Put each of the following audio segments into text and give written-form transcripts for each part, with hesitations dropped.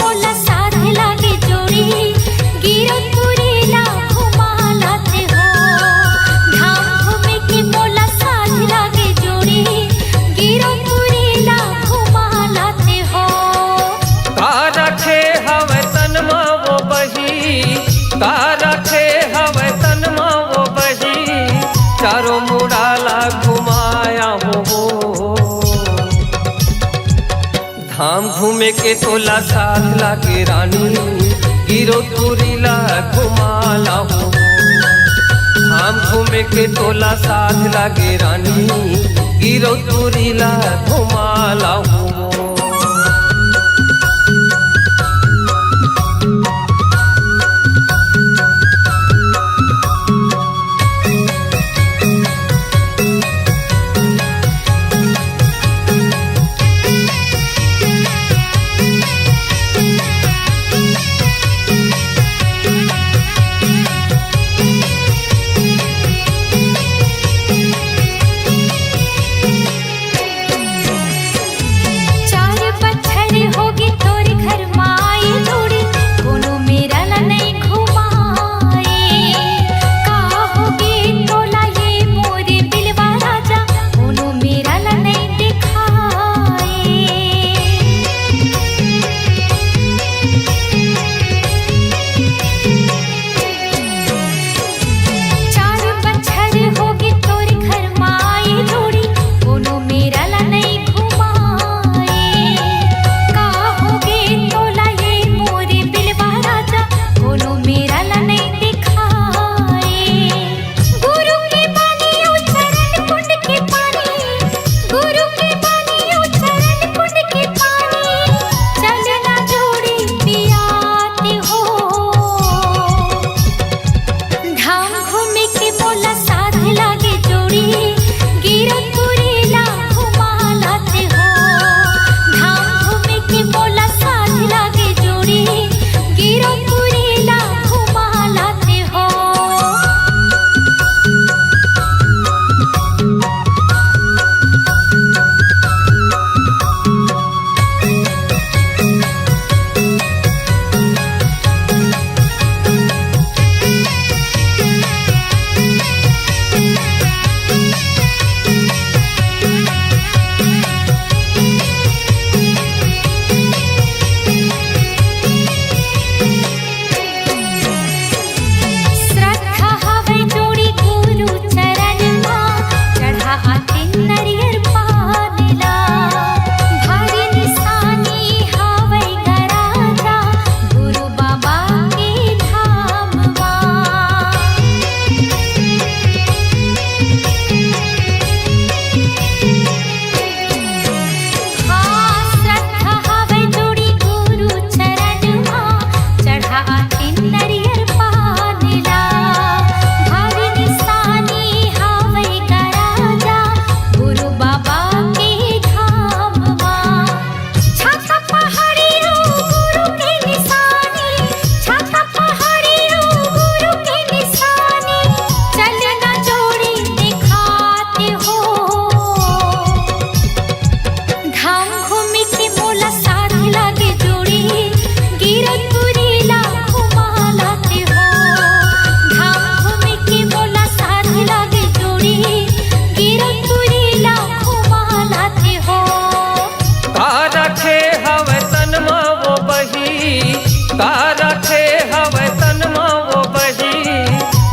मोला साथ लागे जोड़ी गिरतपुरी ला घुमा लाते हो। धाम घूमे के मोला साथ लागे जोड़ी गिरतपुरी ला घुमा लाते हो। का रखे हवे तनमा वो बही, का रखे हवे तनमा वो बही, चारों मुड़ाला घुमाया हो। धाम घूमे के तोला साथ लागे रानी गिरतपुरी ला घुमाला हो। धाम घूमे के तोला साथ लागे रानी गिरतपुरी ला घुमाला हो।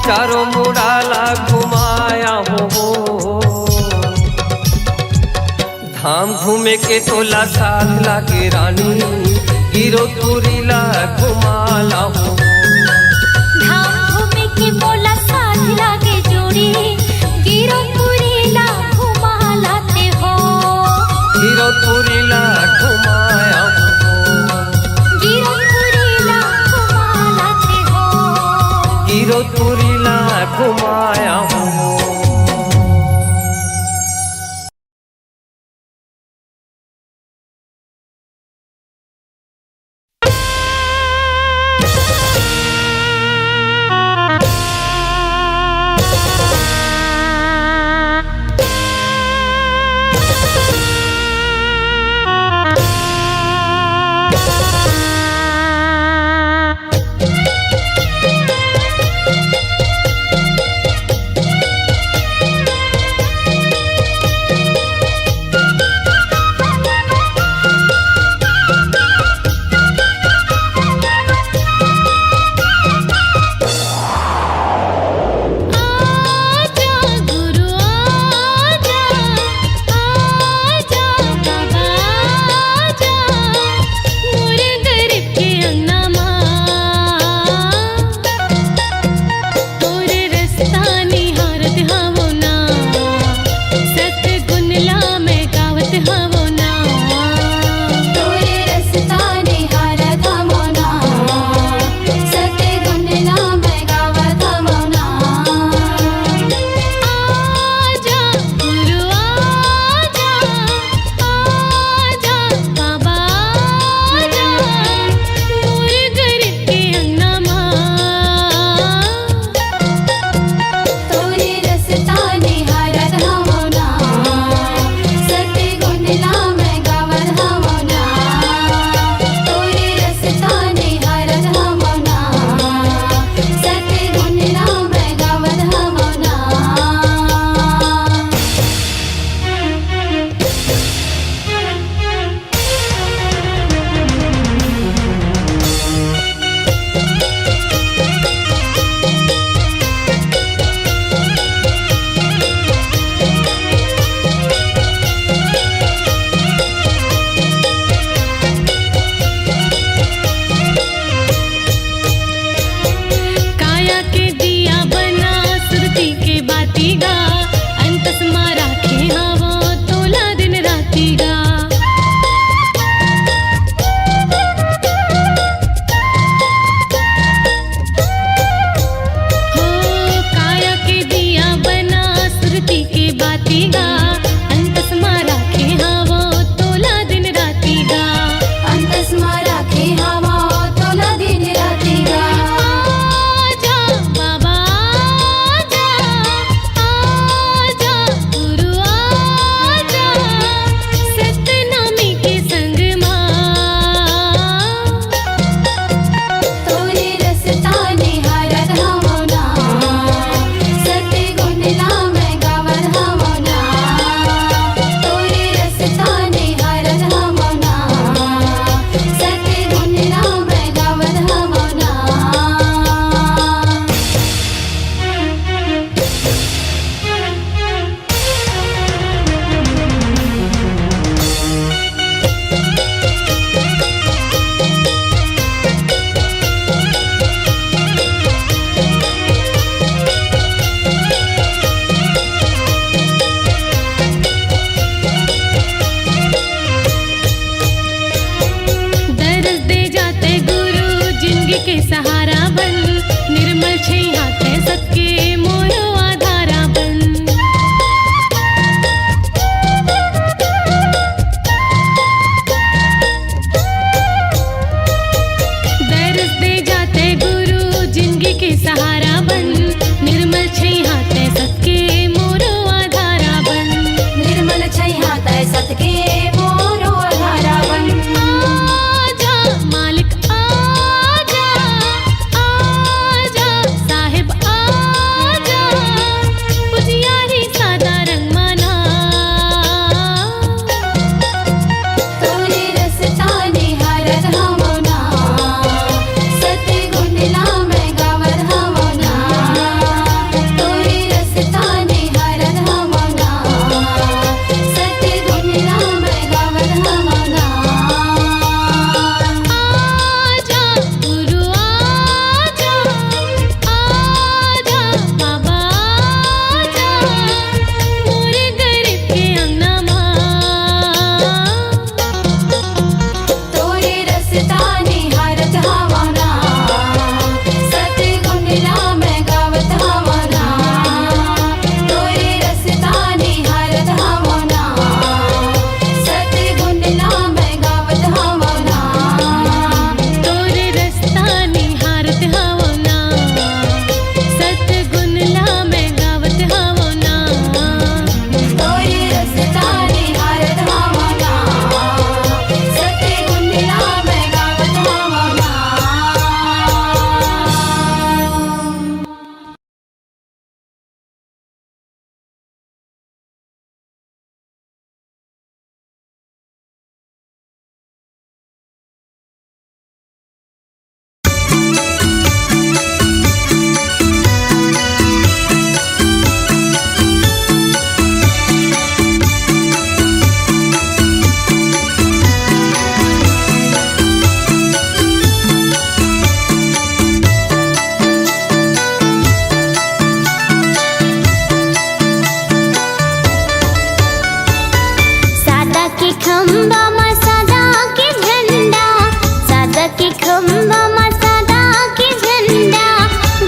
चारों मुड़ाला घुमाया हो। धाम घूमे के तोला साथ लागे रानी गिरतपुरी ला घुमाला हो। धाम घूमे के मोला साथ लागे जोड़ी गिरतपुरी ला घुमा लाते हो। गिरतपुरी ला घुमाया हो। गिरतपुरी ला घुमा लाते हो। गिरतपुरी ला घुमाया हो। हवा तोला दिन रातिया आजा बाबा आजा आजा गुरु आजा सतनामी के संग मां तोरे रस्ता निहारत हमना सत्य गुण नाम गावत हमना तोरे रस्ता निहारत हमना सत्य गुण नाम गावत हमना दर्द दे जाते गुरु जिंदगी के सहारा बन निर्मल छैहाते सबके मोरो आधारा बन दर्द दे जाते गुरु जिंदगी के सहारा बन निर्मल छैहाते सबके मोरो आधारा बन निर्मल छैहाते सबके मोरो आधारा बन आजा मालिक आजा आजा साहिब आजा पुजियारी सादा रंग माना तोरे रस्ता निहारत हमना सत्य गुण नाम गावत हमना तोरे रस्ता निहारत हमना सत्य गुण नाम गावत हमना आजा गुरु आजा आजा बाबा आजा मोरे गरीब के अंगना मां तोरे रस्ता निहारत हमना सत्य गुण नाम गावत हमना तोरे रस्ता निहारत हमना सत्य गुण नाम गावत हमना तोरे रस्ता निहारत हमना सत्य गुण नाम गावत हमना तोरे रस्ता निहारत हमना सत्य गुण नाम गावत हमना सादा के खंबा मा सादा के झंडा सादा के खंबा मा सादा के झंडा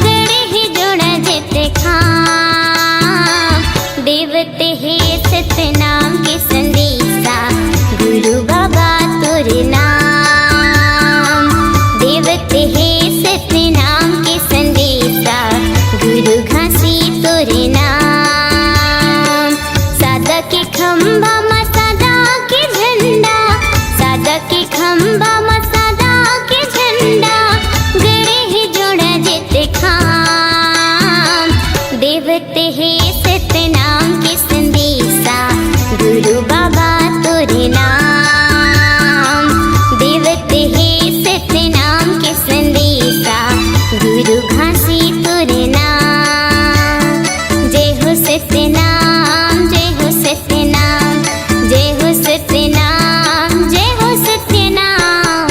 गड़े ही जोड़ा जेते खाम देवते हे सतनाम के संदेशा गुरु बाबा तोरे नाम देवते हे सतनाम के संदेशा गुरु घासी तोरे नाम सादा के खंबा मा सादा के झंडा सादा के खंबा मा सादा के झंडा गड़े ही जोड़ा जेते खाम देवते हे सतनाम के संदेशा गुरु बाबा तोरे नाम देवते हे सतनाम के संदेशा गुरु घासी तोरे नाम जय हो सतनाम जय हो सतनाम जय हो सतनाम जय हो सतनाम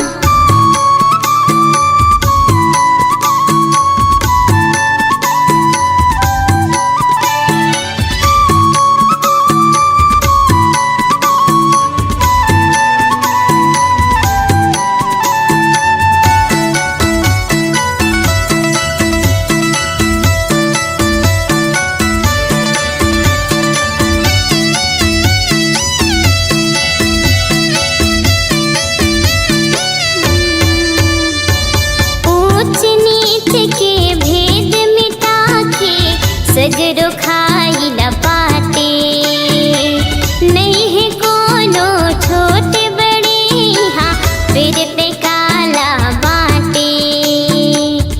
सिर पे काला बाटे।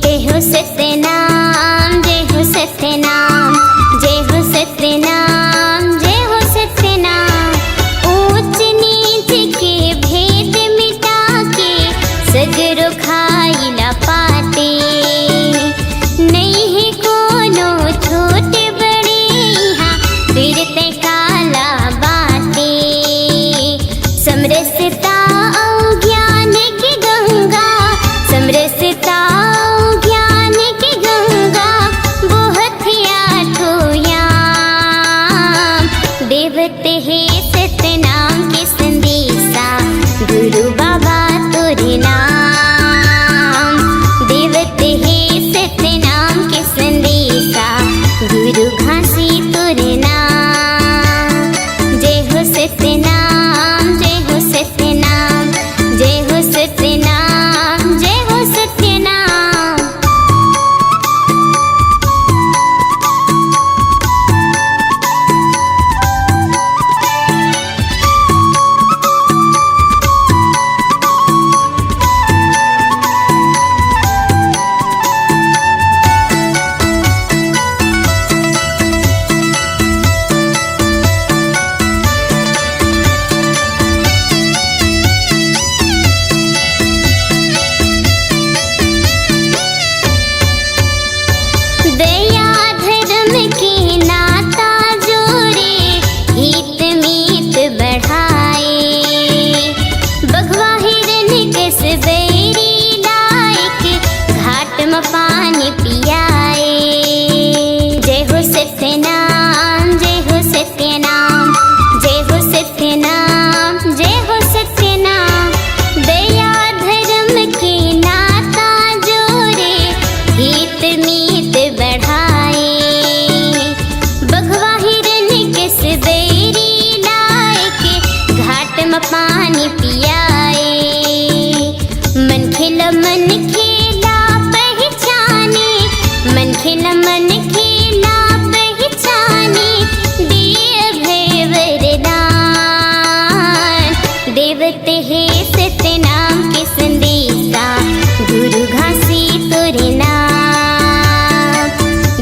जय हो सत्यनाम, जय हो सत्यनाम, जय हो सत्यनाम, जय हो सत्यनाम। ऊंच नीच के भेद मिटा के सगरो खाइला पाते। नहीं है कोनो छोटे बड़े यहाँ सिर पे काला बाटे। समरसता और ज्ञान की गंगा, समरसता और ज्ञान की गंगा बहुत आठों याम। देवते है सतनाम के संदेशा, गुरु बाबा तोरे नाम। देवते है सतनाम के संदेशा, गुरु घासी तोरे नाम। जय हो सत्यनाम, जय हो सत्यनाम, जय हो सत्यनाम, जय हो सत्यनाम। दया धर्म के नाता जोड़े, हित मीत बढ़ाए। बघवा हिरन कस बैरी लायक, घाट में पानी पियाए। जय हो सत्यनाम, जय हो सत्यनाम, जय हो सत्यनाम, जय हो सत्यनाम। दया धर्म के नाता जोड़े, हित मीत बढ़ाए। बघवा हिरन किस बैरी लायक, घाट में पानी पियाए। मन खेला पहचाने, मन खेला पहचाने, दिए भय वरदान। देवते है सत्यनाम के संदेशा, गुरु घासी तोरे नाम।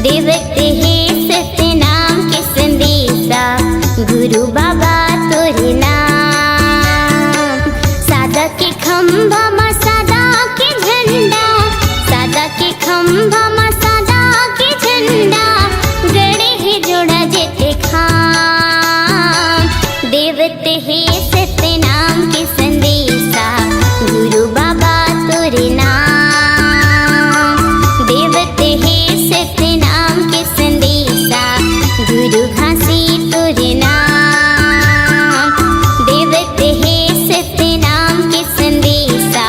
देवते है सत्यनाम के संदेशा, गुरु बाबा तोरे नाम। सादा के खंभा मा सादा के झंडा, सादा के खंभा मा सादा के झंडा, गड़े है जोड़ा जेते खाम। देवते है सत्यनाम के संदेशा, गुरु बाबा तोरे नाम। देवते है सत्यनाम के संदेशा, गुरु घासी तोरे नाम। देवते है सत्यनाम के संदेशा,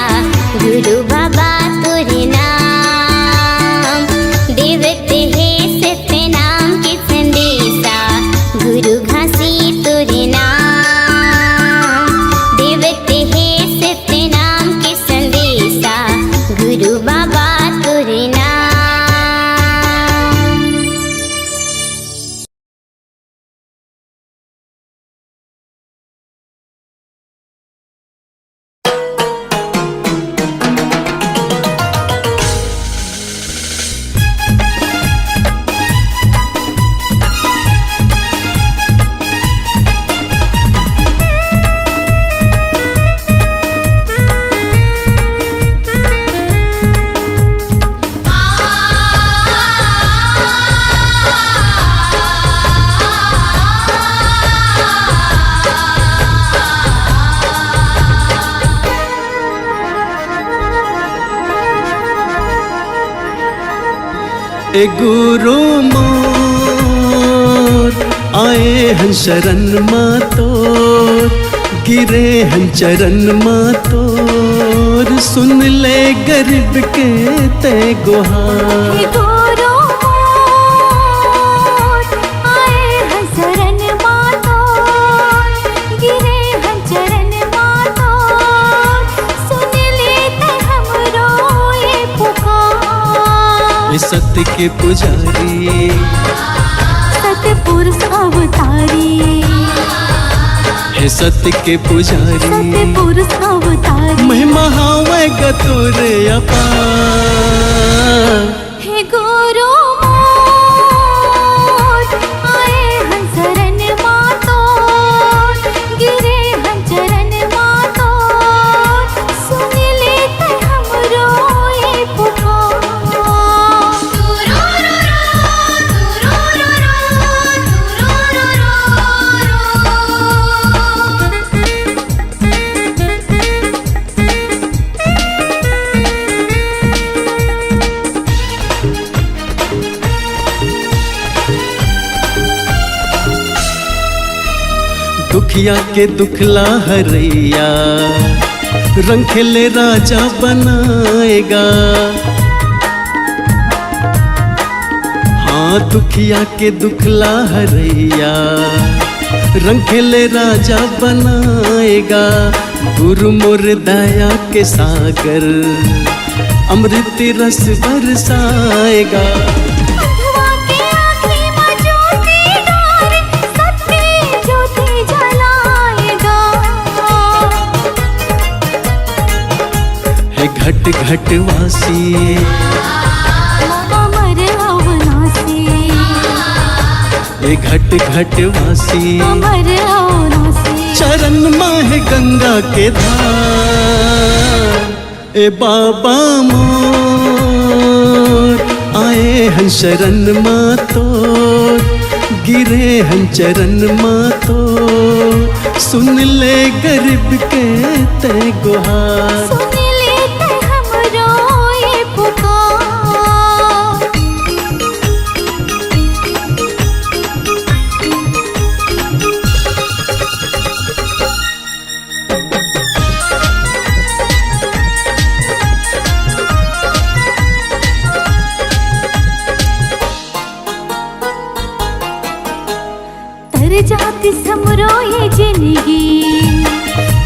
गुरु बाबा तोरे नाम। देवते है सत्यनाम के संदेशा, गुरु घासी तोरे नाम। देवते है सत्यनाम के संदेशा, गुरु बाबा तोरे नाम। ए गुरु मोर आए हन शरण माँ तोर, गिरे हन चरण माँ तोर, सुन ले गरीब के ते गुहार। गुरु मोर आए हन शरण माँ तोर, गिरे हन चरण माँ तोर, सुन लेते हमरो ये पुकार। ये सत्य के पुजारी सतपुरुष अवतारी, हे हे सत्य के पुजारी सत्य पुरुष अवतारी महिमा हावे गतोरे अपार हे गुरु मोर आए हन शरण मातोर गिरे हन चरण मातोर सुन लेते हमरो ये पुकार दुखिया के दुखला हरैया रंग खेले राजा बनाएगा हाँ दुखिया के दुखला हरैया रंग खेले राजा बनाएगा गुरु मोर दया के सागर अमृत रस बरसाएगा अंधवा के आँखी में ज्योति डारे सत्य ज्योति जलाएगा है घट घट वासी अमर अविनाशी है घट घट वासी अमर अविनाशी चरण माहे गंगा के धार ए बाबा मोर आए हन शरण मातोर गिरे हन चरण मातोर सुन ले गरीब के ते गुहार सुन लेते हमरो ये पुकार तर जाती समरो ये जिंदगी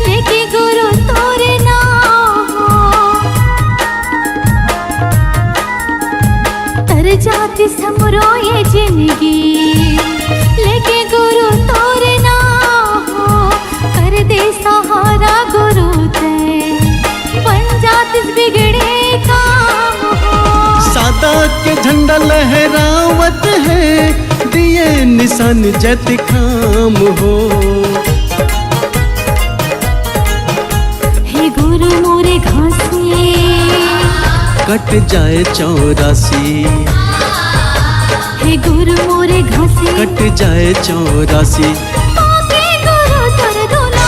लेके गुरु तोरे नाम तर जाती समरो ये जिंदगी लेके गुरु तोरे नाम कर दे सहारा गुरु ते बन जाती बिगड़े काम हो सादा के झंडा लहरावत है दिए निशान जत खाम हो हे गुरु मोरे घासी कट जाए 84 हे गुरु मोरे घासी कट जाए 84 पाके गुरु तर दुलार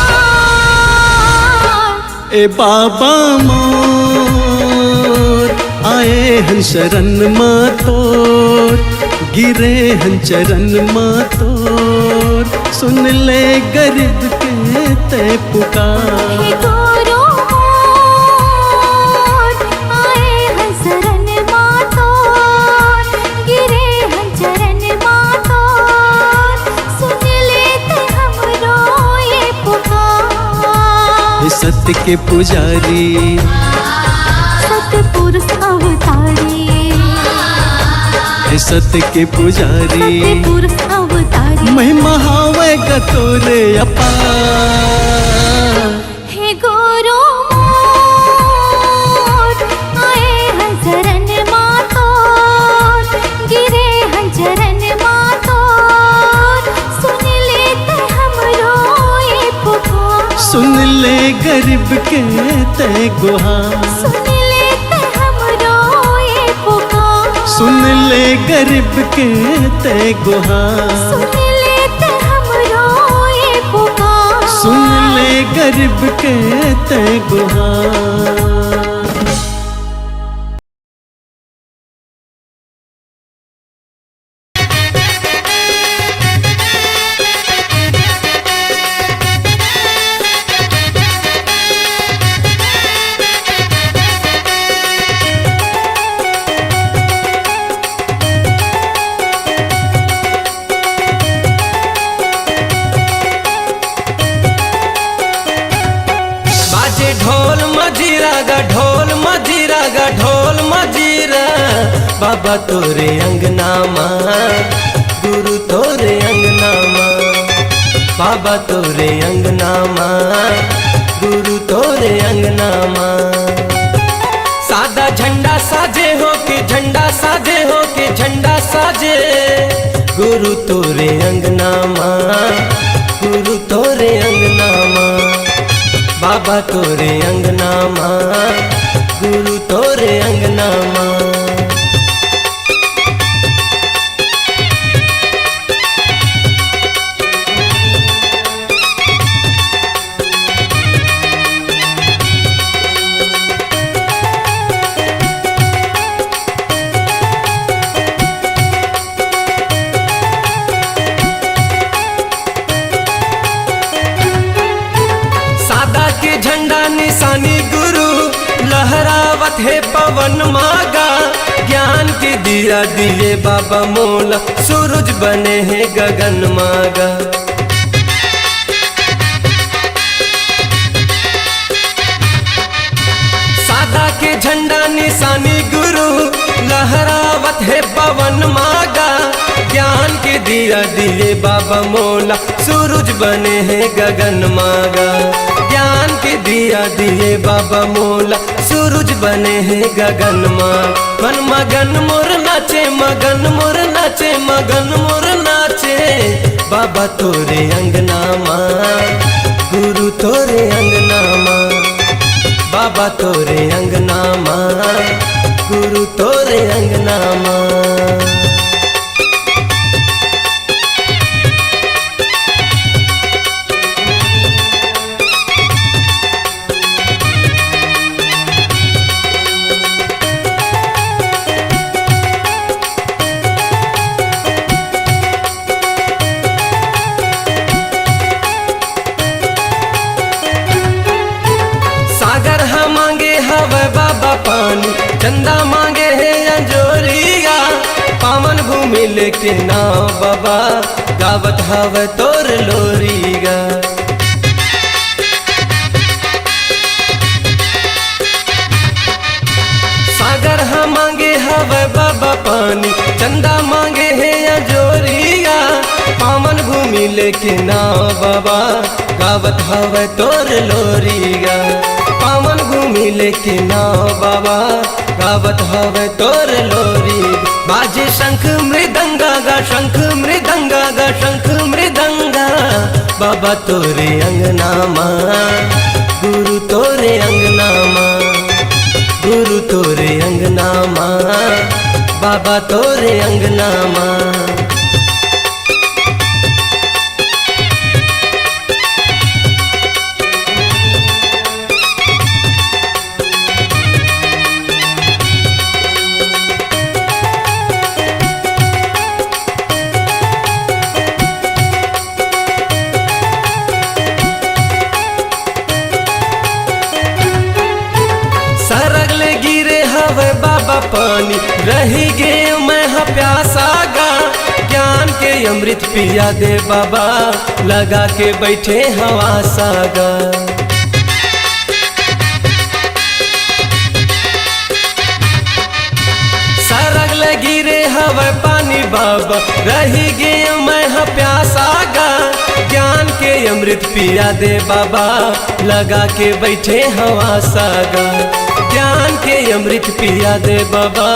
ए बाबा मोर आए हन शरण मातोर गिरे हन चरण मातोर सुन ले गरीब के ते पुकार हे गुरु मोर आए हन शरण मातोर गिरे हन चरण मातोर सुन लेते हमरो ये पुकार हे सत्य के पुजारी सत्य पुरुष अवतारी हे सत्य के पुजारी सत्य पुरुष अवतारी महिमा हावे गतोरे अपार हे गुरु मोर आए हन शरण मातोर गिरे हन चरण मातोर सुन लेते हमरो ये पुकार सुन ले गरीब के ते गुहार सुन लेते हमरो ये पुकार सुन ले गरीब के ते गुहार सुन लेते हमरो ये पुकार सुन ले गरीब के ते गुहार ढोल मजीरा बाबा तोरे अंगना माँ गुरु तोरे अंगना माँ बाबा तोरे अंगना माँ, गुरु तोरे अंगना माँ। सादा झंडा साजे हो के झंडा साजे हो के झंडा साजे, गुरु तोरे अंगना माँ, गुरु तोरे अंगना माँ। बाबा तोरे अंगना माँ, गुरु तोरे अंगना माँ। झंडा निशानी गुरु लहरावत है पवन मागा, ज्ञान के दिया दिए बाबा मोला, सूरज बने हैं गगन मागा। सादा के झंडा निशानी गुरु लहरावत है पवन मागा, ज्ञान के दिया दिए बाबा मोला, सूरज बने हैं गगन मागा। ज्ञान के दिया दिए बाबा मोला, सूरज बने हैं गगन माँ। मन मगन मोर नाचे मगन मोर नाचे मगन मोर नाचे, बाबा तोरे अंगना माँ, गुरु तोरे अंगना माँ। बाबा तोरे अंगना माँ, गुरु तोरे अंगना माँ। बाबा पानी चंदा मांगे है अंजोरिया, पावन भूमि लेके नाव बाबा, गावत हवे तोर लोरिया। सागर हम मांगे हवे बाबा पानी, चंदा मांगे है अंजोरिया, पावन भूमि लेके नाव बाबा, गावत हवे तोर लोरिया। पावन भूमि लेके नाव बाबा, गावत हवे तोर लोरी। बाजे शंख मृदंगा गा शंख मृदंगा गा शंख मृदंगा, बाबा तोरे अंगना माँ, गुरु तोरे अंगना माँ। गुरु तोरे अंगना माँ, बाबा तोरे अंगना माँ। बाबा पानी रही गे मैं हाँ प्यासा गा, ज्ञान के अमृत पिया दे बाबा, लगा के बैठे हवा सागा। सरग लगी रे हवा पानी बाबा, रही गे मैं हाँ प्यासा गा, ज्ञान के अमृत पिया दे बाबा, लगा के बैठे हवा सागा। ज्ञान के अमृत पिया दे बाबा,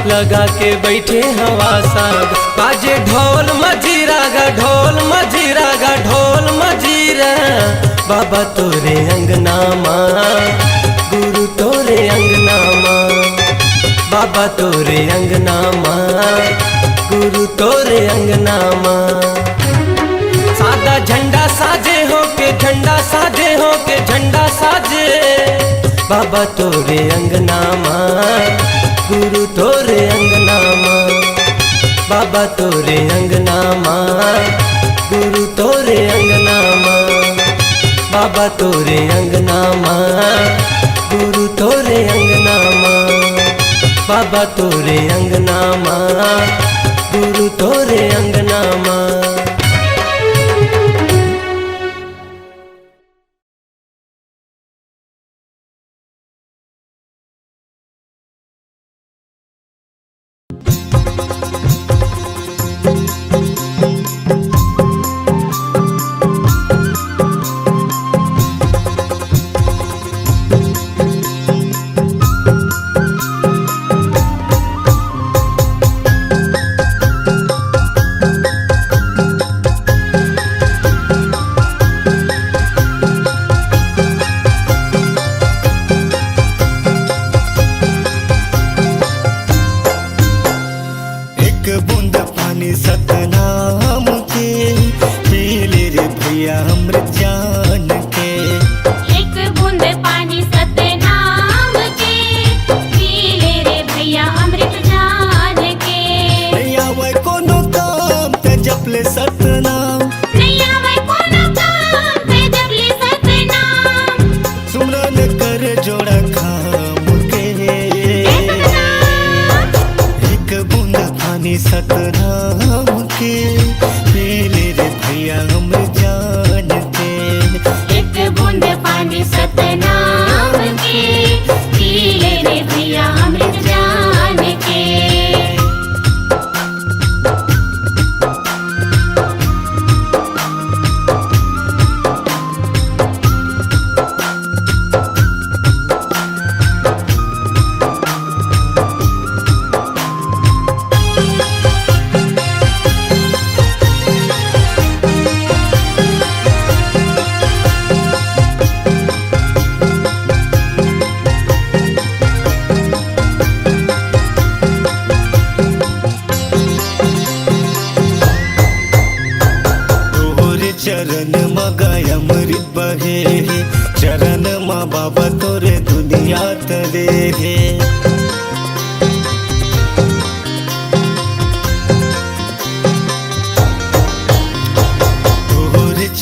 लगा के बैठे हवा साग। बाजे ढोल मजीरा गा ढोल मजीरा गा ढोल मजीरा, बाबा तोरे अंगना माँ, गुरु तोरे अंगना माँ। बाबा तोरे अंगना माँ, गुरु तोरे अंगना माँ। सादा झंडा साजे हो के झंडा साजे हो के झंडा साजे, बाबा तोरे अंगना माँ, गुरु तोरे अंगना माँ। बाबा तोरे अंगना माँ, गुरु तोरे अंगना माँ। बाबा तोरे अंगना माँ, गुरु तोरे अंगना माँ। बाबा तोरे अंगना माँ, गुरु तोरे अंगना माँ।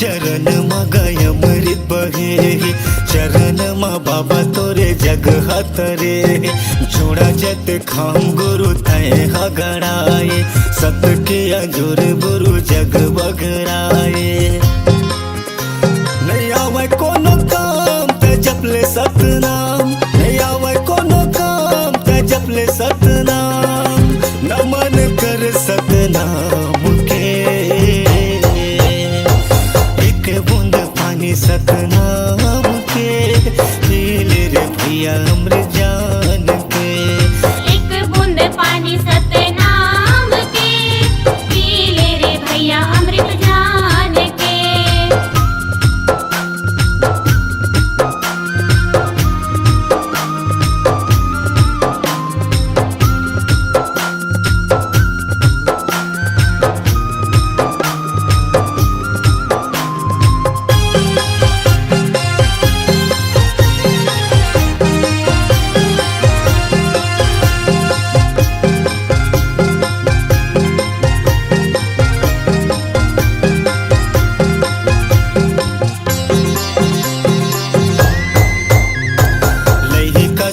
चरण मा गय अमृत बहे, चरण मा बाबा तोरे जग हतरे। जोड़ा जत खाम गुरु तय हगड़ाए, सत के अजोर गुरु जग बगड़ाए। नहीं आवे कोनो काम ते जपले सतनाम, नहीं आवे कोनो काम ते जपले सतनाम। नमन कर सतनाम के, बूंद पानी सतनाम के, पी ले रे भैया अमृत जान के। एक बूंद पानी सतनाम के, पी ले रे भैया अमृत जान के।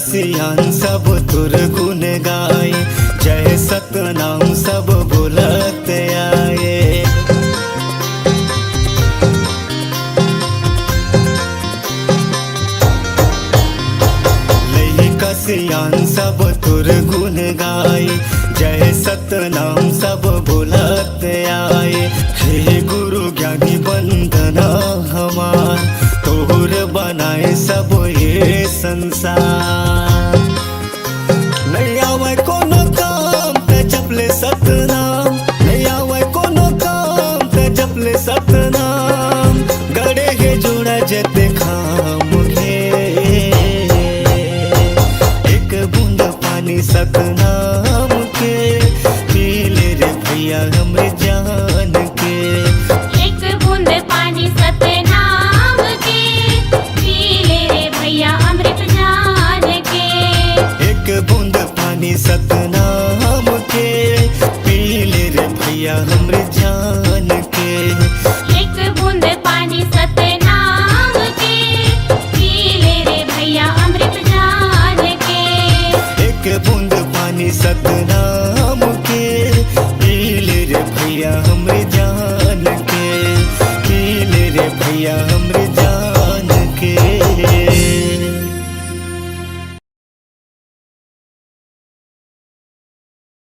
सियान सब तुर गुण गाए, जय सतनाम सब बोलत आए। लई का सियान सब तुर गुण गाए, जय सतनाम सब बोलत आए। हे गुरु ज्ञानी बंदना हमार, तोर बनाए सब ये संसार। नहीं आवे कोनो काम ते जपले सतनाम, नहीं आवे कोनो काम ते जपले सतनाम। गड़े हे जोड़ा जते खाम घे, एक बूंद पानी सतनाम के, पी ले रे भैया अमृत जान के। एक बूंद पानी सतनाम के, पी ले रे भैया अमृत जान के। एक बूंद पानी सतनाम के, पी ले रे भैया अमृत जान के। एक बूंद पानी सतनाम के, पी ले रे भैया अमृत जान के। एक बूंद पानी सतना